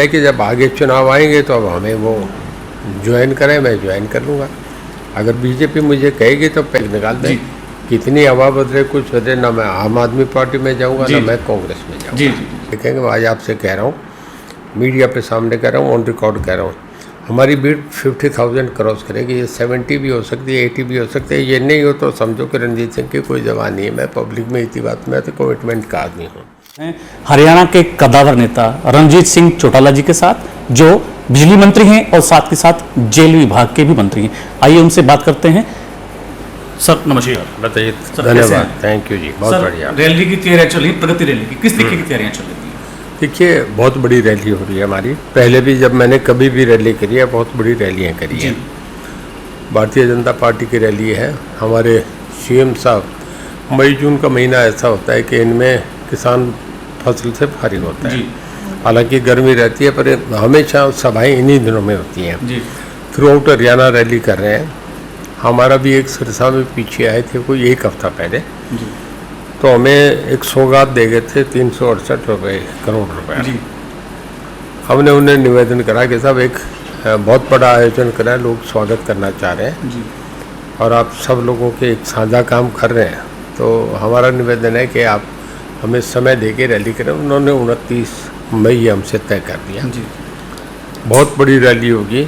है कि जब आगे चुनाव आएंगे तो अब हमें वो ज्वाइन करें, मैं ज्वाइन कर लूँगा। अगर बीजेपी मुझे कहेगी तो पैक निकाल दें। कितनी हवा बदले कुछ बदले, ना मैं आम आदमी पार्टी में जाऊँगा ना मैं कांग्रेस में जाऊँगा। देखेंगे, आज आपसे कह रहा हूँ, मीडिया पे सामने कह रहा हूँ, ऑन रिकॉर्ड कह रहा हूँ, हमारी बीट 50,000 क्रॉस करेगी। ये 70 भी हो सकती है, 80 भी हो सकती है। ये नहीं हो तो समझो कि रणजीत सिंह की कोई जवान नहीं है। मैं पब्लिक में इतनी बात में तो कमिटमेंट का आदमी हूँ। हरियाणा के कद्दावर नेता रणजीत सिंह चौटाला जी के साथ, जो बिजली मंत्री हैं और साथ के साथ जेल विभाग के भी मंत्री हैं। आइए उनसे बात करते हैं। सर नमस्कार। बताइए। धन्यवाद, थैंक यू जी, बहुत बढ़िया। रैली की तैयारियां चल रही, प्रगति रैली की किस तरीके की तैयारियां चल रही हैं? देखिए, बहुत बड़ी रैली हो रही है हमारी। पहले भी जब मैंने कभी भी रैली करी है, बहुत बड़ी रैलियाँ करी हैं। भारतीय जनता पार्टी की रैली है। हमारे सीएम साहब, मई जून का महीना ऐसा होता है कि इनमें किसान फसल से फारिग होता है। हालांकि गर्मी रहती है, पर हमेशा सभाएं इन्हीं दिनों में होती हैं। थ्रू आउट हरियाणा रैली कर रहे हैं। हमारा भी एक सिरसा में पीछे आए थे कोई एक हफ्ता पहले, तो हमें एक सौगात दे गए थे 368 करोड़ रुपए। हमने उन्हें निवेदन करा कि साहब एक बहुत बड़ा आयोजन करा है, लोग स्वागत करना चाह रहे हैं और आप सब लोगों के एक साझा काम कर रहे हैं, तो हमारा निवेदन है कि आप हमें समय दे के रैली करें। उन्होंने 29 मई हमसे तय कर दिया। बहुत बड़ी रैली होगी।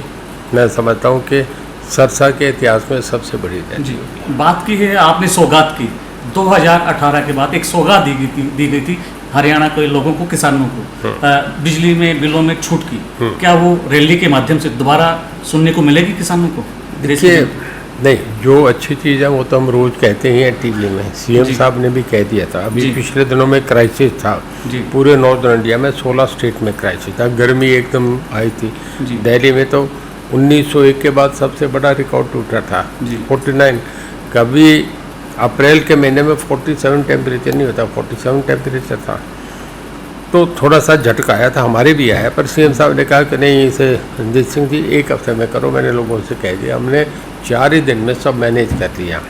मैं समझता हूँ कि सरसा के इतिहास में सबसे बड़ी रैली होगी। बात की है आपने सौगात की, 2018 के बाद एक सौगात दी गई थी हरियाणा के लोगों को, किसानों को, बिजली में बिलों में छूट की। क्या वो रैली के माध्यम से दोबारा सुनने को मिलेगी किसानों को? देखिए, नहीं, जो अच्छी चीज़ है वो तो हम रोज़ कहते ही हैं टीवी में। सीएम साहब ने भी कह दिया था। अभी पिछले दिनों में क्राइसिस था पूरे नॉर्दर्न इंडिया में, 16 स्टेट में क्राइसिस था। गर्मी एकदम आई थी। दिल्ली में तो 1901 के बाद सबसे बड़ा रिकॉर्ड टूटा था, 49। कभी अप्रैल के महीने में 47 टेम्परेचर नहीं होता, 47 टेम्परेचर था। तो थोड़ा सा झटका आया था, हमारे भी आया, पर सीएम साहब ने कहा कि नहीं, इसे रणजीत सिंह जी 1 हफ्ते में करो। मैंने लोगों से कह दिया। हमने 4 ही दिन में सब मैनेज कर लिया।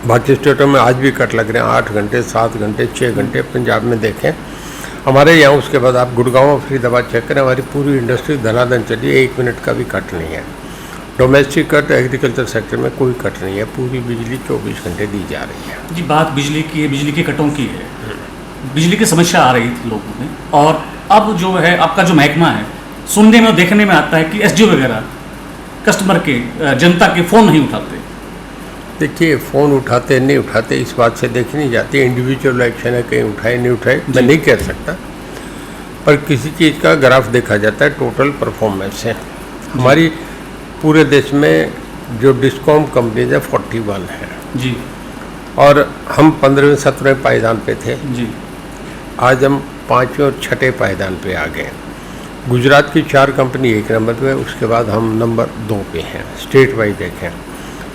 बाकी स्टेटों में आज भी कट लग रहे हैं, 8 घंटे, 7 घंटे, 6 घंटे। पंजाब में देखें, हमारे यहाँ उसके बाद आप गुड़गांव और फरीदाबाद चेक करें, हमारी पूरी इंडस्ट्री धनाधन चली है। 1 मिनट का भी कट नहीं है। डोमेस्टिक कट, एग्रीकल्चर सेक्टर में कोई कट नहीं है। पूरी बिजली 24 घंटे दी जा रही है। जी, बात बिजली की है, बिजली के कटों की है। बिजली की समस्या आ रही थी लोगों में, और अब जो है आपका जो महकमा है, सुनने में देखने में आता है कि एसडीओ वगैरह कस्टमर के, जनता के फ़ोन नहीं उठाते। देखिए, फ़ोन उठाते नहीं उठाते इस बात से देखी नहीं जाती। इंडिविजुअल एक्शन है, कहीं उठाए नहीं उठाए मैं नहीं कह सकता, पर किसी चीज़ का ग्राफ देखा जाता है टोटल परफॉर्मेंस से। हमारी पूरे देश में जो डिस्कॉम कंपनीज है 41 है जी, और हम 15वें 17वें पायदान पे थे जी। आज हम 5वें और 6ठे पायदान पे आ गए। गुजरात की 4 कंपनी 1 नंबर पे, उसके बाद हम नंबर 2 पे हैं। स्टेट वाइज देखें,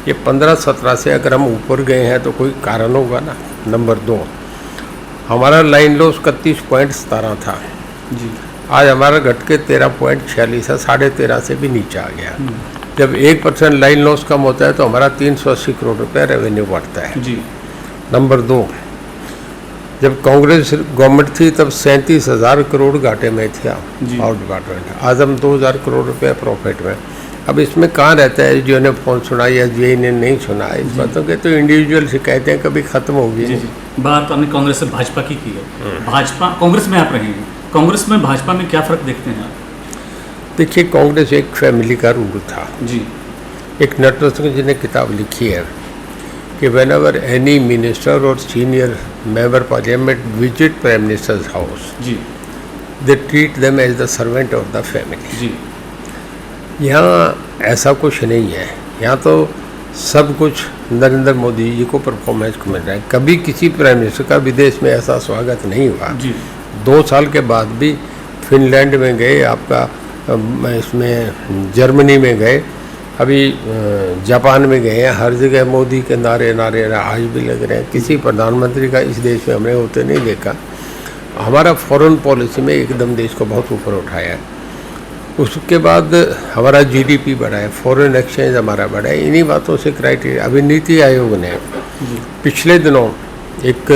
ये 15-17 से अगर हम ऊपर गए हैं तो कोई कारण होगा ना। नंबर 2, हमारा लाइन लॉस 31.17 था जी, आज हमारा घट के 13.46 है, 13.5 से भी नीचे आ गया। जब 1% लाइन लॉस कम होता है तो हमारा 380 करोड़ रुपये रेवेन्यू बढ़ता है जी। नंबर 2, जब कांग्रेस गवर्नमेंट थी तब 37,000 करोड़ घाटे में था पावर डिपार्टमेंट। आज हम 2,000 करोड़ रुपये प्रॉफिट में। अब इसमें कहाँ रहता है जो ने फ़ोन सुना या जे ने नहीं सुना, इस बातों के तो इंडिविजुअल शिकायतें कभी ख़त्म होगी नहीं। बात हमने कांग्रेस से भाजपा की है। भाजपा, कांग्रेस में आप रहे हैं, कांग्रेस में भाजपा में क्या फ़र्क देखते हैं आप? देखिए, कांग्रेस एक फैमिली का रूल था जी। एक नटवरसिंह जी ने किताब लिखी है कि वेन एवर एनी मिनिस्टर और senior member parliament visit prime minister's house जी, they treat them as the servant of the family जी। यहाँ ऐसा कुछ नहीं है। यहाँ तो सब कुछ नरेंद्र मोदी जी को परफॉर्मेंस को मिल रहा है। कभी किसी प्राइम मिनिस्टर का विदेश में ऐसा स्वागत नहीं हुआ जी। 2 साल के बाद भी फिनलैंड में गए, आपका इसमें जर्मनी में गए, अभी जापान में गए हैं। हर जगह मोदी के नारे नारे आज भी लग रहे हैं। किसी प्रधानमंत्री का इस देश में हमने होते नहीं देखा। हमारा फॉरेन पॉलिसी में एकदम देश को बहुत ऊपर उठाया है। उसके बाद हमारा जीडीपी बढ़ा है, फॉरेन एक्सचेंज हमारा बढ़ा है। इन्हीं बातों से क्राइटेरिया। अभी नीति आयोग ने पिछले दिनों एक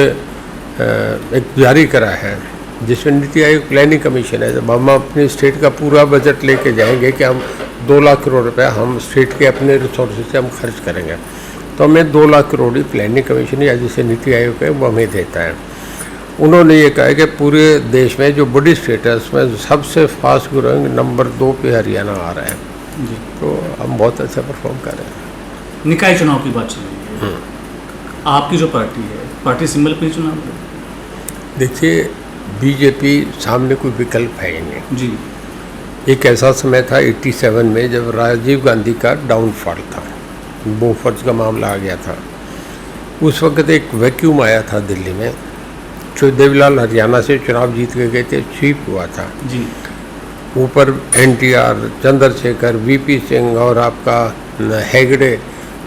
जारी करा है जिसमें नीति आयोग प्लानिंग कमीशन है। जब हम अपनी स्टेट का पूरा बजट लेके जाएंगे कि हम 2 लाख करोड़ रुपया हम स्टेट के अपने रिसोर्सेज से हम खर्च करेंगे, तो हमें 2 लाख करोड़ ही प्लानिंग कमीशन या जिसे नीति आयोग है वो हमें देता है। उन्होंने ये कहा है कि पूरे देश में जो बड़ी स्टेट है उसमें सबसे फास्ट ग्रोइंग नंबर 2 पे हरियाणा आ रहा है। जी। तो हम बहुत अच्छा परफॉर्म कर रहे हैं। निकाय चुनाव की बात चल रही है, आपकी जो पार्टी है, पार्टी सिंबल पे चुनाव है? देखिए, बीजेपी सामने कोई विकल्प है ही नहीं। जी। एक ऐसा समय था 87 में जब राजीव गांधी का डाउनफॉल था, बोफर्स का मामला आ गया था। उस वक्त एक वैक्यूम आया था दिल्ली में। देवीलाल हरियाणा से चुनाव जीत के गए थे, स्वीप हुआ था। जी। ऊपर NTR, चंद्रशेखर, VP सिंह और आपका हेगड़े,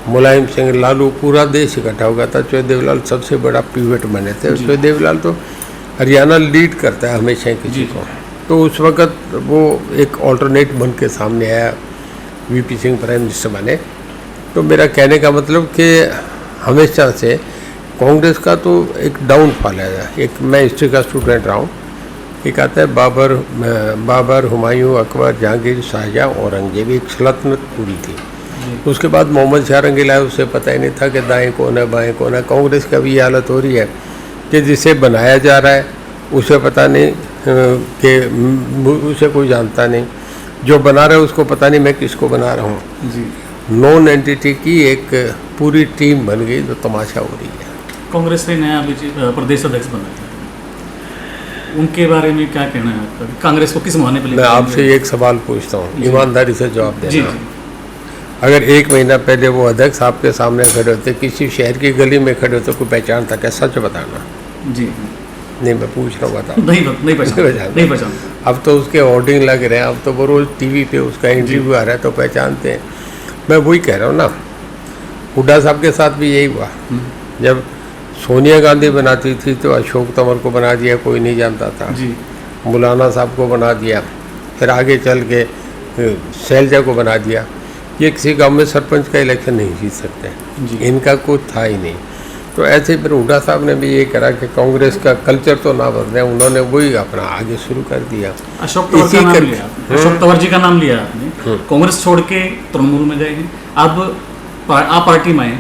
मुलायम सिंह, लालू, पूरा देश इकट्ठा हो गया था। देवीलाल सबसे बड़ा पिवट बने थे। देवीलाल तो हरियाणा लीड करता है हमेशा किसी को, तो उस वक्त वो एक ऑल्टरनेट बन के सामने आया, VP सिंह प्राइम मिनिस्टर बने। तो मेरा कहने का मतलब कि हमेशा से कांग्रेस का तो एक डाउनफॉल है। एक मैं हिस्ट्री का स्टूडेंट रहा हूँ, एक आता है बाबर, हुमायूं, अकबर, जहांगीर, शाहजहाँ, औरंगजेब, एक सल्तनत पूरी थी। उसके बाद मोहम्मद शाह रंगीला आए, उसे पता ही नहीं था कि दाएं कौन है बाएं कौन है। कांग्रेस का भी ये हालत हो रही है कि जिसे बनाया जा रहा है उसे पता नहीं कि उसे कोई जानता नहीं, जो बना रहा है उसको पता नहीं मैं किसको बना रहा हूँ। जी। नॉन एंटिटी की एक पूरी टीम बन गई जो तमाशा हो रही है। कांग्रेस ने नया प्रदेश अध्यक्ष बनाया, उनके बारे में क्या कहना है आपका? कांग्रेस को किस माने पर? मैं आपसे एक सवाल पूछता हूँ, ईमानदारी से जवाब देना। जी। अगर 1 महीना पहले वो अध्यक्ष आपके सामने खड़े होते, किसी शहर की गली में खड़े होते, कोई पहचान था क्या? सच बताना। जी। नहीं, मैं पूछ रहा हूँ, बताओ। नहीं पहचान। अब तो उसके होर्डिंग लग रहे हैं, अब तो वो रोज TV पे उसका इंटरव्यू आ रहा है तो पहचानते हैं। मैं वही कह रहा हूँ ना, हुड्डा साहब के साथ भी यही हुआ। जब सोनिया गांधी बनाती थी तो अशोक तंवर को बना दिया, कोई नहीं जानता था। जी। मौलाना साहब को बना दिया, फिर आगे चल के शैलजा को बना दिया। ये किसी गांव में सरपंच का इलेक्शन नहीं जीत सकते, इनका कुछ था ही नहीं। तो ऐसे फिर हुड्डा साहब ने भी ये करा कि कांग्रेस का कल्चर तो ना बदले, उन्होंने वही अपना आगे शुरू कर दिया। अशोक तंवर का नाम लिया आपने, अशोक तंवर जी का नाम लिया आपने, कांग्रेस छोड़ के तृणमूल में गए हैं, अब आप पार्टी में आए,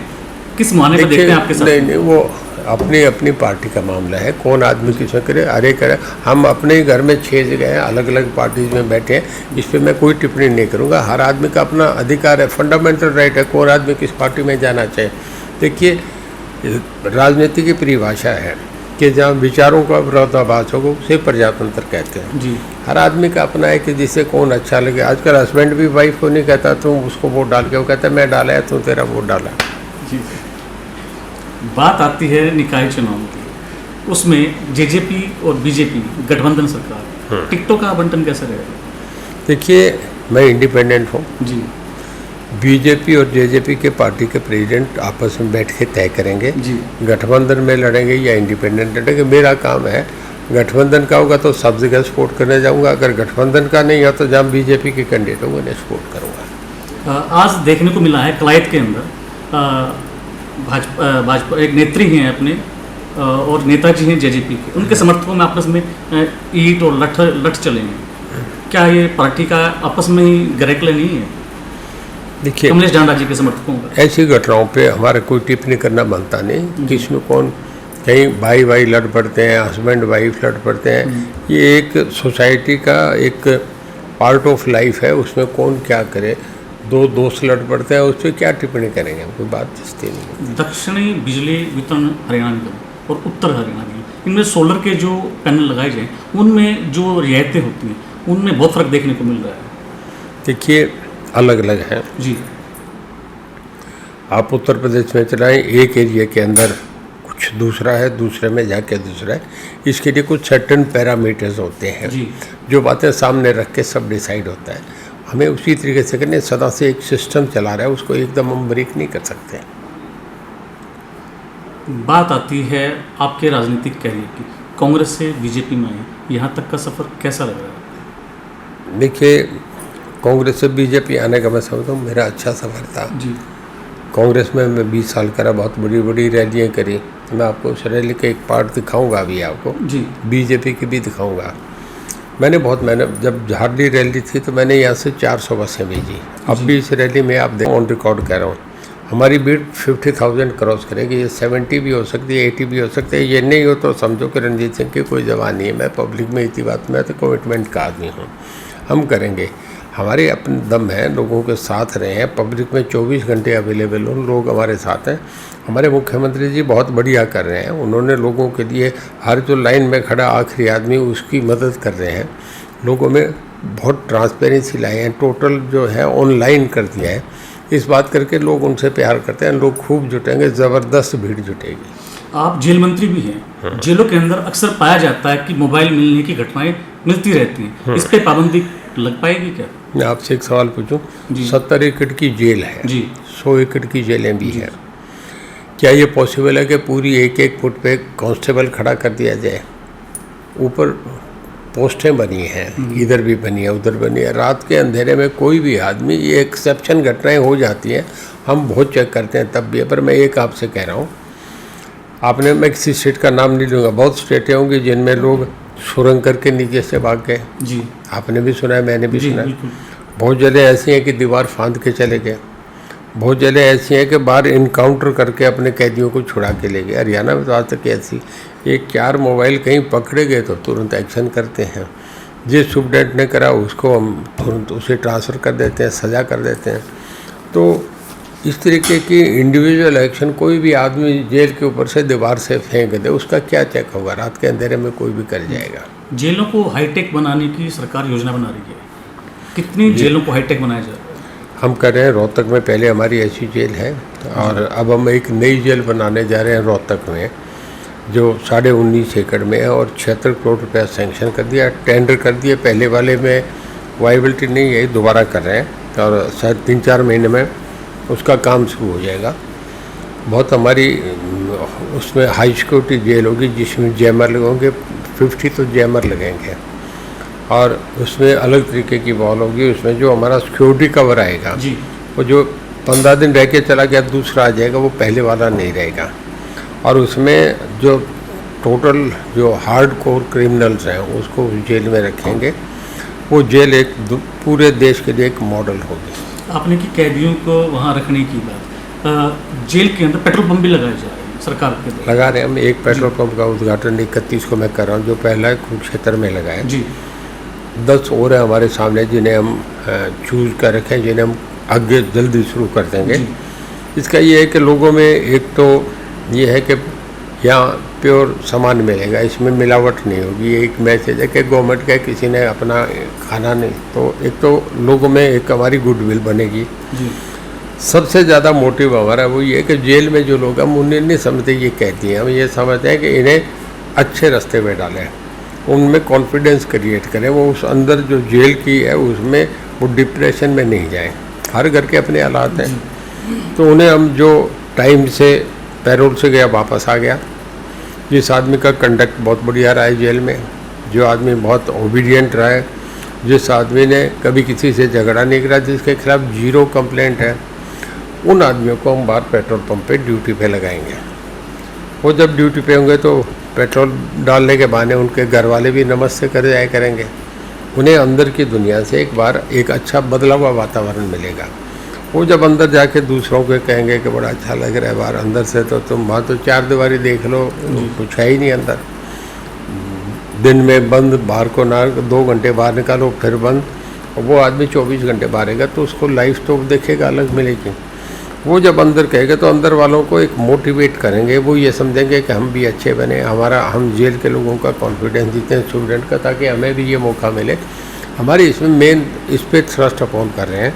किस माने पर देखते हैं आपके साथ? नहीं, वो अपनी अपनी पार्टी का मामला है, कौन आदमी किसमें करे, अरे करे। हम अपने ही घर में 6 जगह हैं, अलग अलग पार्टीज में बैठे हैं, इस पर मैं कोई टिप्पणी नहीं करूँगा। हर आदमी का अपना अधिकार है, फंडामेंटल राइट है, कौन आदमी किस पार्टी में जाना चाहिए। देखिए, राजनीति की परिभाषा है कि जहाँ विचारों का विरोधाभास होगा उसे प्रजातंत्र कहते हैं। जी। हर आदमी का अपना है कि जिसे कौन अच्छा लगे। आजकल हस्बैंड भी वाइफ को नहीं कहता तुम उसको वोट डाल के, वो कहता है मैं डाला है, तुम तेरा वोट डाला। जी। बात आती है निकाय चुनाव की, उसमें जेजेपी और बीजेपी गठबंधन सरकार, टिकटों का आवंटन कैसा रहेगा? देखिए, मैं इंडिपेंडेंट हूँ। जी। बीजेपी और जेजेपी के पार्टी के प्रेसिडेंट आपस में बैठ के तय करेंगे जी। गठबंधन में लड़ेंगे या इंडिपेंडेंट लड़ेंगे। मेरा काम है, गठबंधन का होगा तो सब जगह सपोर्ट करने जाऊंगा, अगर गठबंधन का नहीं है तो जहाँ बीजेपी के कैंडिडेट होंगे उन्हें सपोर्ट करूँगा। आज देखने को मिला है कलायत के अंदर भाजपा एक नेत्री हैं अपने और नेताजी हैं जेजेपी के, उनके समर्थकों में आपस में ईंट और लठ चले हैं। क्या ये पार्टी का आपस में ही गरेकले नहीं है? देखिए, कमलेश ढांडा जी के समर्थकों का ऐसी घटनाओं पे हमारा कोई टिप्पणी करना बनता नहीं। किसमें कौन, कहीं भाई लड़ पड़ते हैं, हस्बैंड वाइफ लड़ पड़ते हैं, ये एक सोसाइटी का एक पार्ट ऑफ लाइफ है, उसमें कौन क्या करे। 2 दोस्त लड़ पड़ते हैं, उस पर क्या टिप्पणी करेंगे, कोई बात दिखती नहीं। दक्षिणी बिजली वितरण हरियाणा निगम और उत्तर हरियाणा निगम, इनमें सोलर के जो पैनल लगाए जाए उनमें जो रियायतें होती हैं उनमें बहुत फ़र्क देखने को मिल रहा है। देखिए, अलग अलग हैं जी। आप उत्तर प्रदेश में चलाएं, एक एरिया के अंदर कुछ दूसरा है, दूसरे में जाके दूसरा है। इसके लिए कुछ सर्टेन पैरामीटर्स होते हैं जी। जो बातें सामने रख के सब डिसाइड होता है। हमें उसी तरीके से करने, सदा से एक सिस्टम चला रहा है, उसको एकदम हम ब्रेक नहीं कर सकते। बात आती है आपके राजनीतिक कैरियर की, कांग्रेस से बीजेपी में आए, यहाँ तक का सफ़र कैसा लग रहा है? देखिए, कांग्रेस से बीजेपी आने का मैं समझता हूँ मेरा अच्छा सफ़र था। जी। कांग्रेस में मैं 20 साल करा, बहुत बड़ी बड़ी रैलियाँ करी, मैं आपको उस रैली का एक पार्ट दिखाऊंगा अभी आपको, जी बीजेपी की भी दिखाऊंगा। मैंने जब झारली रैली थी तो मैंने यहाँ से 400 बसें भेजी। अब भी इस रैली में आप ऑन रिकॉर्ड कह रहा हूँ, हमारी भीड़ 50,000 क्रॉस करेगी। ये 70 भी हो सकती है, 80 भी हो सकती है। ये नहीं हो तो समझो कि रणजीत सिंह की कोई जवान नहीं है। मैं पब्लिक में इतनी बात में तो कमिटमेंट का आदमी हूँ, हम करेंगे। हमारे अपने दम है, लोगों के साथ रहे हैं, पब्लिक में 24 घंटे अवेलेबल हो, लोग हमारे साथ हैं। हमारे मुख्यमंत्री जी बहुत बढ़िया कर रहे हैं। उन्होंने लोगों के लिए हर जो लाइन में खड़ा आखिरी आदमी उसकी मदद कर रहे हैं। लोगों में बहुत ट्रांसपेरेंसी लाए हैं, टोटल जो है ऑनलाइन कर दिया है। इस बात करके लोग उनसे प्यार करते हैं, लोग खूब जुटेंगे, ज़बरदस्त भीड़ जुटेगी। आप जेल मंत्री भी हैं, जेलों के अंदर अक्सर पाया जाता है कि मोबाइल मिलने की घटनाएं मिलती रहती हैं, इस पे पाबंदी लग पाएगी क्या? मैं आपसे एक सवाल पूछूं, 70 एकड़ की जेल है जी, 100 एकड़ की जेलें भी हैं। क्या ये पॉसिबल है कि पूरी एक फुट पे कांस्टेबल खड़ा कर दिया जाए? ऊपर पोस्टें बनी हैं, इधर भी बनी है, उधर बनी है। रात के अंधेरे में कोई भी आदमी, ये एक्सेप्शन घटनाएं हो जाती हैं, हम बहुत चेक करते हैं तब भी। पर मैं एक आपसे कह रहा हूँ, मैं किसी स्टेट का नाम नहीं लूँगा, बहुत स्टेटें होंगी जिनमें लोग सुरंग करके नीचे से भाग गए जी। आपने भी सुना है, मैंने भी सुना है। बहुत जगह ऐसी हैं कि दीवार फांद के चले गए। बहुत जगह ऐसी हैं कि बाहर इनकाउंटर करके अपने कैदियों को छुड़ा के ले गए। हरियाणा में तो आज तक ऐसी 1-4 मोबाइल कहीं पकड़े गए तो तुरंत एक्शन करते हैं। जिस सुप्रीडेंट ने करा उसको हम तुरंत उसे ट्रांसफ़र कर देते हैं, सज़ा कर देते हैं। तो इस तरीके की इंडिविजुअल एक्शन, कोई भी आदमी जेल के ऊपर से दीवार से फेंक दे, उसका क्या चेक होगा? रात के अंधेरे में कोई भी कर जाएगा। जेलों को हाईटेक बनाने की सरकार योजना बना रही है, कितनी जेलों को हाईटेक बनाया जाए? हम कर रहे हैं। रोहतक में पहले हमारी ऐसी जेल है और अब हम एक नई जेल बनाने जा रहे हैं रोहतक में, जो 19.5 एकड़ में है और 76 करोड़ रुपया सेंक्शन कर दिया, टेंडर कर दिए। पहले वाले में वाइबिलिटी नहीं है, दोबारा कर रहे हैं और शायद 3-4 महीने में उसका काम शुरू हो जाएगा। बहुत हमारी उसमें हाई सिक्योरिटी जेल होगी जिसमें जैमर लगेंगे, 50 तो जैमर लगेंगे और उसमें अलग तरीके की वॉल होगी। उसमें जो हमारा सिक्योरिटी कवर आएगा जी, वो जो 15 दिन रह के चला गया दूसरा आ जाएगा, वो पहले वाला नहीं रहेगा। और उसमें जो टोटल जो हार्ड कोर क्रिमिनल्स हैं उसको जेल में रखेंगे। वो जेल एक पूरे देश के लिए एक मॉडल होगी। आपने की कैदियों को वहाँ रखने की बात, जेल के अंदर पेट्रोल पंप भी लगाए जा रहे हैं सरकार के द्वारा। लगा रहे हैं हम। एक पेट्रोल पंप का उद्घाटन 31 को मैं कर रहा हूँ, जो पहला है कुरुक्षेत्र में लगाया जी। 10 और है हमारे सामने जिन्हें हम चूज कर रखे हैं, जिन्हें हम आगे जल्दी शुरू कर देंगे। इसका ये है कि लोगों में एक तो ये है कि यहाँ प्योर सामान मिलेगा, इसमें मिलावट नहीं होगी। ये एक मैसेज है कि गवर्नमेंट का किसी ने अपना खाना नहीं, तो एक तो लोगों में एक हमारी गुडविल बनेगी जी। सबसे ज़्यादा मोटिव हमारा वो ये है कि जेल में जो लोग हम उन्हें नहीं समझते ये कहती हैं, हम ये समझते हैं कि इन्हें अच्छे रास्ते में डालें, उनमें कॉन्फिडेंस क्रिएट करें। वो उस अंदर जो जेल की है उसमें वो डिप्रेशन में नहीं जाएं। हर घर के अपने हालात हैं, तो उन्हें हम जो टाइम से पैरोल से गया वापस आ गया, जिस आदमी का कंडक्ट बहुत बढ़िया रहा है जेल में, जो आदमी बहुत ओबीडियंट रहा है, जिस आदमी ने कभी किसी से झगड़ा नहीं करा, जिसके खिलाफ 0 कंप्लेंट है, उन आदमियों को हम बाहर पेट्रोल पंप पे ड्यूटी पे लगाएंगे। वो जब ड्यूटी पे होंगे तो पेट्रोल डालने के बहाने उनके घर वाले भी नमस्ते कर जाया करेंगे। उन्हें अंदर की दुनिया से एक बार एक अच्छा बदला हुआ वातावरण मिलेगा। वो जब अंदर जाके दूसरों को कहेंगे कि बड़ा अच्छा लग रहा है बाहर, अंदर से तो तुम वहाँ तो 4 दीवारी देख लो, कुछ है ही नहीं अंदर। दिन में बंद, बाहर को ना 2 घंटे बाहर निकालो फिर बंद, और वो आदमी 24 घंटे बाहर रहेगा तो उसको लाइफ तो देखेगा अलग मिलेगी। वो जब अंदर कहेगा तो अंदर वालों को एक मोटिवेट करेंगे, वो ये समझेंगे कि हम भी अच्छे बने, हम जेल के लोगों का कॉन्फिडेंस जीते हैं, स्टूडेंट का, ताकि हमें भी ये मौका मिले। हमारी इसमें मेन इस पर थ्रस्ट अपॉन कर रहे हैं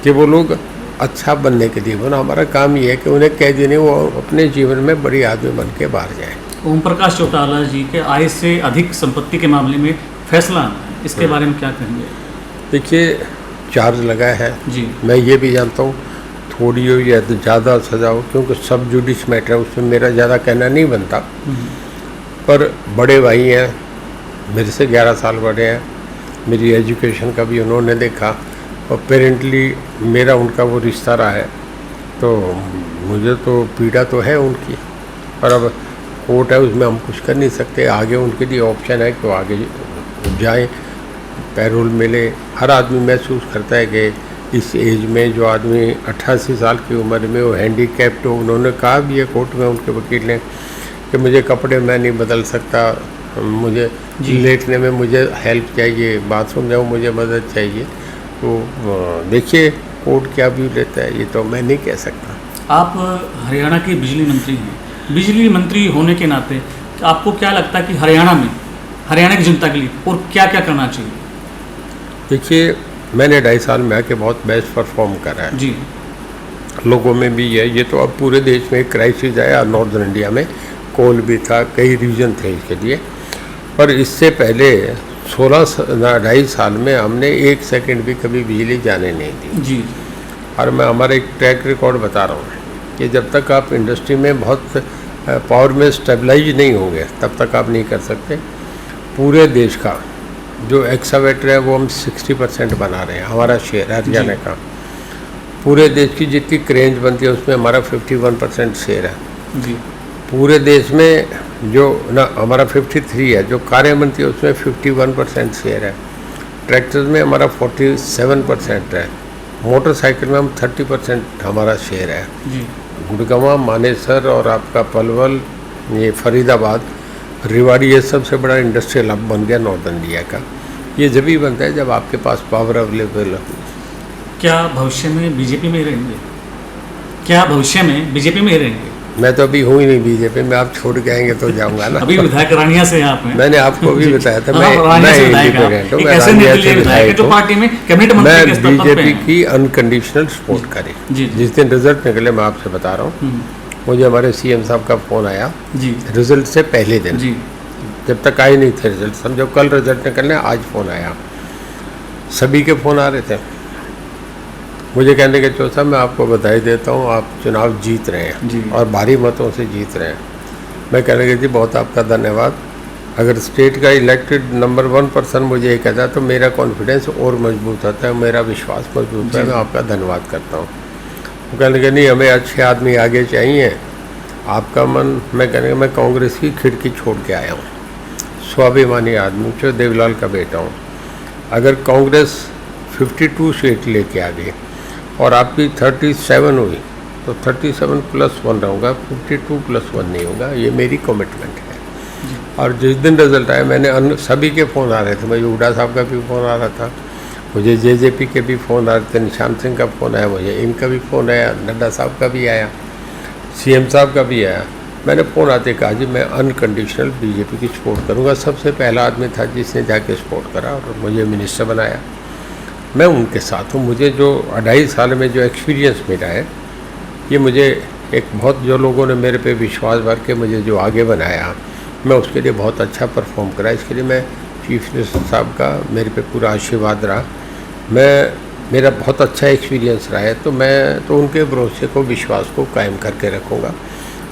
कि वो लोग अच्छा बनने के लिए बना। हमारा काम ये है कि उन्हें कैदी नहीं, वो अपने जीवन में बड़ी आदमी बन के बाहर जाए। ओम प्रकाश चौटाला जी के आय से अधिक संपत्ति के मामले में फैसला आना है, इसके बारे में क्या कहेंगे? देखिए, चार्ज लगा है जी, मैं ये भी जानता हूँ, थोड़ी हो या ज़्यादा सजा हो, क्योंकि सब जुडिश मैटर है, उसमें मेरा ज़्यादा कहना नहीं बनता। पर बड़े भाई हैं, मेरे से 11 साल बड़े हैं, मेरी एजुकेशन का भी उन्होंने देखा और पेरेंटली मेरा उनका वो रिश्ता रहा है, तो मुझे तो पीड़ा तो है उनकी। पर अब कोर्ट है उसमें हम कुछ कर नहीं सकते। आगे उनके लिए ऑप्शन है कि वो आगे जाएं, पैरोल मिले। हर आदमी महसूस करता है कि इस एज में जो आदमी 88 साल की उम्र में वो हैंडीकैप्ड हो। उन्होंने कहा भी है कोर्ट में उनके वकील ने कि मुझे कपड़े मैं नहीं बदल सकता, मुझे लेटने में मुझे हेल्प चाहिए, बाथरूम जाऊँ मुझे मदद चाहिए। तो देखिए कोर्ट क्या व्यू लेता है, ये तो मैं नहीं कह सकता। आप हरियाणा के बिजली मंत्री हैं, बिजली मंत्री होने के नाते आपको क्या लगता है कि हरियाणा की जनता के लिए और क्या क्या करना चाहिए? देखिए मैंने 2.5 साल में आके बहुत बेस्ट परफॉर्म करा है जी। लोगों में भी है। ये तो अब पूरे देश में एक क्राइसिस आया, नॉर्दर्न इंडिया में कोल भी था, कई रीजन थे इसके लिए। पर इससे पहले 2.5 साल में हमने 1 सेकंड भी कभी बिजली जाने नहीं दी जी। और मैं हमारा एक ट्रैक रिकॉर्ड बता रहा हूँ कि जब तक आप इंडस्ट्री में बहुत पावर में स्टेबलाइज नहीं होंगे तब तक आप नहीं कर सकते। पूरे देश का जो एक्सावेटर है वो हम 60% बना रहे हैं, हमारा शेयर हरियाणा का। पूरे देश की जितनी क्रेंज बनती है उसमें हमारा 51% शेयर है जी। पूरे देश में जो ना हमारा 53 है, जो कारें बनती है उसमें 51% शेयर है। ट्रैक्टर्स में हमारा 47% है, मोटरसाइकिल में हम 30% हमारा शेयर है। जी। गुड़गांव, मानेसर और आपका पलवल, ये फरीदाबाद, रेवाड़ी, ये सबसे बड़ा इंडस्ट्रियल हब बन गया नॉर्दर्न इंडिया का। ये जब ही बनता है जब आपके पास पावर अवेलेबल है। क्या भविष्य में बीजेपी में ही रहेंगे? क्या भविष्य में बीजेपी में ही रहेंगे? मैं तो अभी हूँ ही नहीं बीजेपी में, आप छोड़ के आएंगे तो जाऊंगा ना। अभी विधायक रानिया से आप हैं। मैंने आपको भी बताया था मैं इंडिपेंडेंट हूँ, मैं रानिया से विधायक हूँ। पार्टी में कैबिनेट मंत्री के स्तर पर बीजेपी की अनकंडीशनल सपोर्ट करी। जिस दिन रिजल्ट निकले मैं आपसे बता रहा हूँ, मुझे हमारे सीएम साहब का फ़ोन आया जी रिजल्ट से पहले दिन जी। जब तक आए नहीं थे रिजल्ट, समझो कल रिजल्ट निकलने, आज फ़ोन आया। सभी के फ़ोन आ रहे थे मुझे कहने के चौथा मैं आपको बधाई देता हूँ, आप चुनाव जीत रहे हैं और भारी मतों से जीत रहे हैं। मैं कहने लगा जी बहुत आपका धन्यवाद। अगर स्टेट का इलेक्टेड नंबर 1 पर्सन मुझे ये कहता है तो मेरा कॉन्फिडेंस और मजबूत होता है, मेरा विश्वास मजबूत होता है। मैं आपका धन्यवाद करता हूँ। वो कहने लगे नहीं हमें अच्छे आदमी आगे चाहिए, आपका मन। मैं कहने लगा मैं कांग्रेस की खिड़की छोड़ के आया हूँ, स्वाभिमानी आदमी जो देवलाल का बेटा हूँ। अगर कांग्रेस 52 सीट लेके आ गई और आपकी 37 हुई तो 37 + 1 रहूँगा, 52 + 1 नहीं होगा। ये मेरी कमिटमेंट है। और जिस दिन रिजल्ट आया मैंने सभी के फ़ोन आ रहे थे, मुझे हुड्डा साहब का भी फ़ोन आ रहा था, मुझे जेजेपी के भी फ़ोन आ रहे थे, निशान सिंह का फ़ोन आया, मुझे इनका भी फ़ोन आया, नड्डा साहब का भी आया, सीएम साहब का भी आया। मैंने फ़ोन आते कहा जी मैं अनकंडीशनल बीजेपी की सपोर्ट करूँगा। सबसे पहला आदमी था जिसने जाके सपोर्ट करा और मुझे मिनिस्टर बनाया। मैं उनके साथ हूँ। मुझे जो 2.5 साल में जो एक्सपीरियंस मिला है, ये मुझे एक बहुत, जो लोगों ने मेरे पे विश्वास भर के मुझे जो आगे बनाया, मैं उसके लिए बहुत अच्छा परफॉर्म करा। इसके लिए मैं चीफ मिनिस्टर साहब का मेरे पे पूरा आशीर्वाद रहा। मेरा बहुत अच्छा एक्सपीरियंस रहा है, तो मैं तो उनके भरोसे को, विश्वास को कायम करके रखूँगा।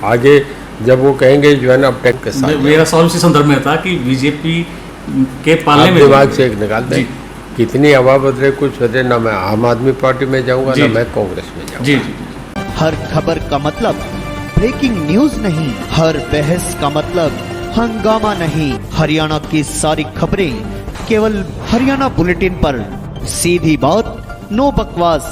आगे जब वो कहेंगे जो है ना अब टेक के साथ, मेरा सवाल इसी संदर्भ में था कि बीजेपी के पाले में दिमाग से एक निकाल दें, कितनी हवा बदले कुछ बदले, ना मैं आम आदमी पार्टी में जाऊंगा ना मैं कांग्रेस में जाऊंगा। जी जी। हर खबर का मतलब ब्रेकिंग न्यूज नहीं, हर बहस का मतलब हंगामा नहीं। हरियाणा की सारी खबरें केवल हरियाणा बुलेटिन पर, सीधी बात, नो बकवास।